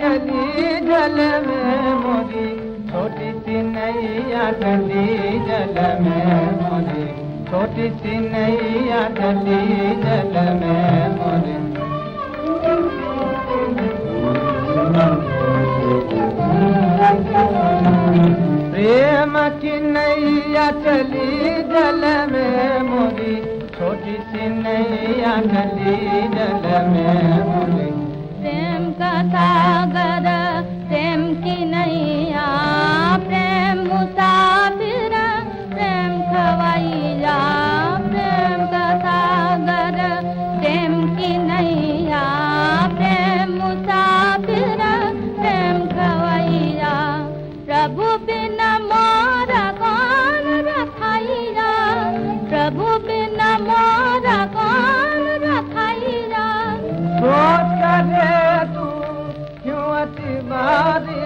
चली जल में मोरी, छोटी सी नैया चली जल में मोरी, छोटी सी नैया चली जल में मोरी। प्रेम की नैया चली जल में मोरी, छोटी सी नैया चली जल में मोरी। प्रेम का सागर प्रेम की नैया, प्रेम मुसाफिर प्रेम खवैया। प्रेम का सागर प्रेम की नैया, प्रेम मुसाफिर प्रेम खवैया। प्रभु बिना मोरा कौन रखैया, प्रभु बिना मोरा कौन रखैया। सोच करे तू क्यों अतिवारी,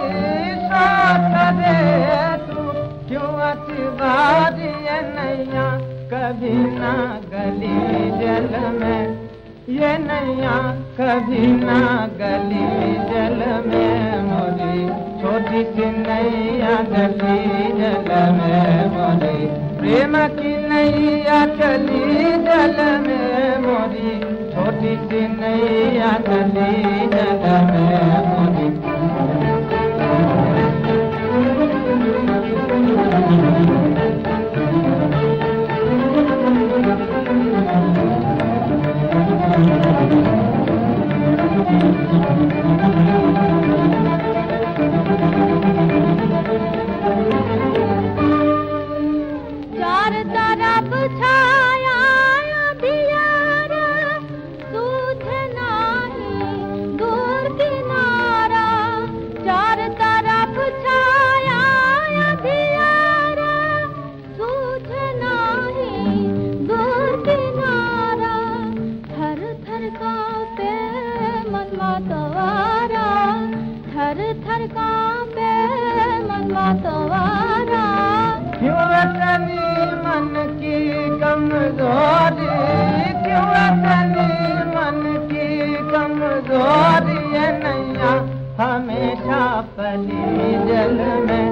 सोच करे तू क्यों अतिवारी। ये नैया कभी ना गली जल में, ये नैया कभी ना गली जल में मोरी, छोटी सी नैया गली जल में मोरी। प्रेम की नैया चली जल में मोरी, छोटी सी नैया चली जल में मोरी। चार तरफ छाया अंधियार, सूझे नाही दूर किनारा। चार तरफ छाया अंधियार, सूझे नाही दूर किनारा। थर थर कांपे मन मतवारा, थर थर कांपे मन मतवारा। क्यों तनी मन की कमजोरी, क्यों तनी मन की कमजोरी। ये नैया हमेशा पली जल में,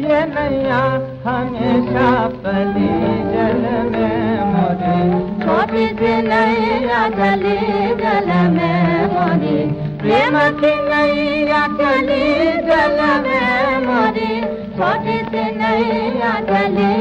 ये नैया हमेशा पली जल में मोरी, छोटी सी नैया चली जल में मोरी। प्रेम की नैया चली जल में मोरी, छोटी सी नैया चली